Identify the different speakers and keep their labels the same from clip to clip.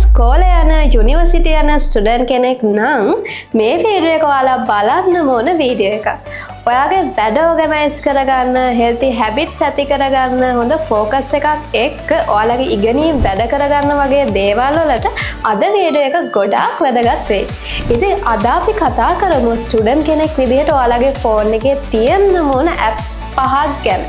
Speaker 1: ඉස්කෝලේ යන යුනිවර්සිටි යන ස්ටුඩන්ට් කෙනෙක් නම් මේ වීඩියෝ එක ඔයාලා බලන්න ඕන වීඩියෝ එකක්. ඔයාගේ වැඩ ඕගනයිස් කරගන්න, හෙල්ති හැබිට්ස් ඇති කරගන්න, හොඳ ෆෝකස් එකක් එක්ක ඔයාලගේ ඉගෙනීම් වැඩ කරගන්න වගේ දේවල් වලට අද වීඩියෝ එක ගොඩාක් වැදගත් වෙයි. ඉතින් අද අපි කතා කරමු ස්ටුඩන්ට් කෙනෙක් විදිහට ඔයාලගේ ෆෝන් එකේ තියෙන්න ඕන ඇප්ස් 5ක් ගැන.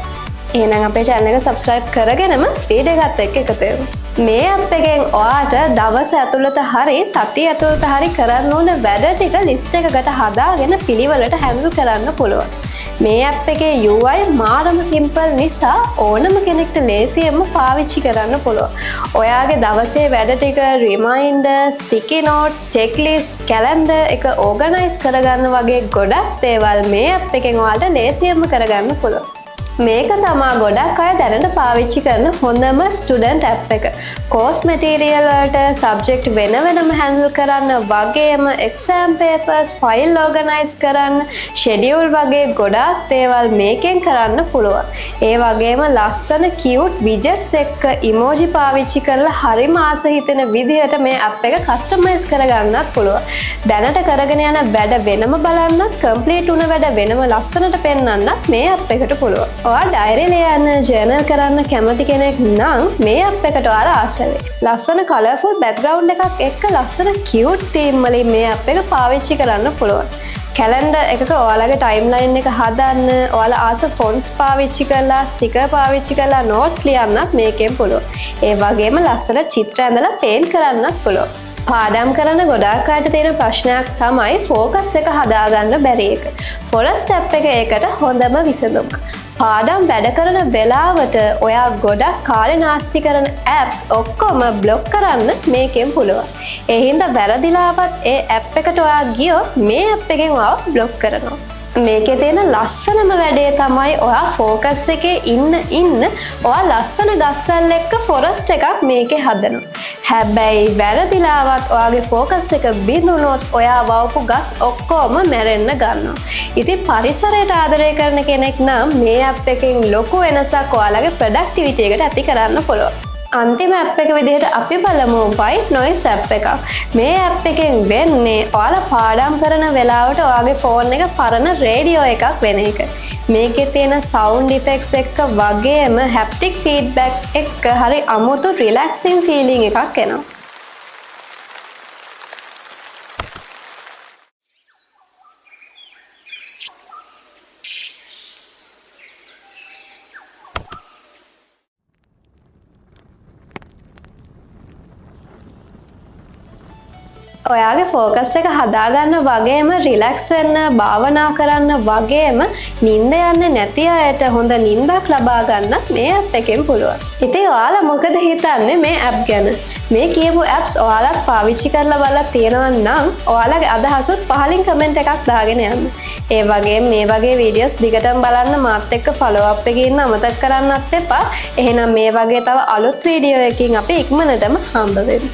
Speaker 1: එහෙනම් අපේ channel එක subscribe කරගෙනම වීඩියෝ එකත් එක්ක එකතු වෙමු. මේ ඇප් එකෙන් ඔයාට දවස ඇතුළත හරි සතිය ඇතුළත හරි කරන්න ඕන වැඩ ටික ලිස්ට් එකකට හදාගෙන පිළිවෙලට හැන්ඩල් කරන්න පුළුවන්. මේ ඇප් එකේ UI මාරම සිම්පල් නිසා ඕනම කෙනෙක්ට ලේසියෙන්ම පාවිච්චි කරන්න පුළුවන්. ඔයාගේ දවසේ වැඩ ටික, රිමයින්ඩර්ස්, ස්ටිකි නෝට්ස්, චෙක්ලිස්ට්, කැලෙන්ඩර් එක ඕගනයිස් කරගන්න වගේ ගොඩක් දේවල් මේ ඇප් එකෙන් ඔයාලට ලේසියෙන්ම කරගන්න පුළුවන්. මේක තමා ගොඩක් අය දැනට පාවිච්චි කරන හොඳම ස්ටුඩන්ට් ඇප් එක. කෝස් මැටීරියල් වලට සබ්ජෙක්ට් වෙන වෙනම හැන්ඩල් කරන්න වගේම එක්සෑම් පේපර්ස් ෆයිල් ඕගනයිස් කරන්න, ෂෙඩියුල් වගේ ගොඩාක් දේවල් මේකෙන් කරන්න පුළුවන්. ඒ වගේම ලස්සන කියුට් විජෙට්ස් එක්ක ඉමෝජි පාවිච්චි කරලා හරිම ආස හිතෙන විදිහට මේ ඇප් එක කස්ටමයිස් කරගන්නත් පුළුවන්. දැනට කරගෙන යන වැඩ වෙනම බලන්නත්, කම්ප්ලීට් වුණ වැඩ වෙනම ලස්සනට පෙන්වන්නත් මේ ඇප් එකට පුළුවන්. ඔයා ඩයරි ලියන්න, ජර්නල් කරන්න කැමති කෙනෙක් නම් මේ ඇප් එකට ඔයාලා ආස වෙයි. ලස්සන කලර්ෆුල් බෑග්ග්‍රවුන්ඩ් එකක් එක්ක ලස්සන කියුට් තීම් වලින් මේ ඇප් එක පාවිච්චි කරන්න පුළුවන්. කැලෙන්ඩර් එකක ඔයාලගේ ටයිම්ලයින් එක හදන්න, ඔයාලා ආස ෆොන්ට්ස් පාවිච්චි කරලා, ස්ටිකර් පාවිච්චි කරලා නෝට්ස් ලියන්නත් මේකෙන් පුළුවන්. ඒ වගේම ලස්සන චිත්‍ර ඇඳලා පේන්ට් කරන්නත් පුළුවන්. පාඩම් කරන ගොඩාක් අයට තියෙන ප්‍රශ්නයක් තමයි ෆෝකස් එක හදාගන්න බැරි එක. ෆොරස්ට් ඇප් එක ඒකට හොඳම විසඳුම. පාඩම් වැඩ කරන වෙලාවට ඔයා ගොඩක් කාලේ නාස්ති කරන ඇප්ස් ඔක්කොම බ්ලොක් කරන්න මේකෙන් පුළුවන්. ඒ හින්දා වැරදිලාවත් ඒ ඇප් එකට ඔයා ගියොත් මේ ඇප් එකෙන් ඔයාව බ්ලොක් කරනවා. මේකේ තියෙන ලස්සනම වැඩේ තමයි ඔයා ෆෝකස් එකේ ඉන්න ඔයා ලස්සන ගස්වැල් එක්ක ෆොරස්ට් එකක් මේකේ හදනවා. හැබැයි වැරදිලාවත් ඔයාගේ ෆෝකස් එක බිඳුනොත් ඔයා වවපු ගස් ඔක්කොම මැරෙන්න ගන්නවා. ඉතින් පරිසරයට ආදරය කරන කෙනෙක් නම් මේ ඇප් එකෙන් ලොකු වෙනසක් ඔයාලගේ ප්‍රොඩක්ටිවිටි එකට ඇති කරන්න පුළුවන්. අන්තිම ඇප් එක විදිහට අපි බලමු white noise ඇප් එකක්. මේ ඇප් එකෙන් වෙන්නේ ඔයාලා පාඩම් කරන වෙලාවට ඔයාගේ ෆෝන් එක පරණ රේඩියෝ එකක් වෙන එක. මේකේ තියෙන සවුන්ඩ් ඉෆෙක්ට්ස් එක්ක වගේම හැප්ටික් ෆීඩ්බැක් එක්ක හරි අමුතු රිලැක්සින් ෆීලිං එකක් එනවා. ඔයාගේ ෆෝකස් එක හදාගන්න වගේම රිලැක්ස් වෙන්න, භාවනා කරන්න වගේම නිින්ද යන්නේ නැති අයට හොඳ නිින්දක් ලබා ගන්නත් මේ ඇප් එකෙන් පුළුවන්. ඉතින් ඔයාලා මොකද හිතන්නේ මේ ඇප් ගැන? මේ කියපු ඇප්ස් ඔයාලත් පාවිච්චි කරලා බලලා තියෙනවා නම් ඔයාලගේ අදහසුත් පහලින් කමෙන්ට් එකක් දාගෙන යන්න. ඒ වගේම මේ වගේ වීඩියෝස් දිගටම බලන්න මාත් එක්ක ෆලෝ අප් එකේ ඉන්න අමතක කරන්නත් එපා. එහෙනම් මේ වගේ තව අලුත් වීඩියෝ එකකින් අපි ඉක්මනටම හම්බ වෙමු.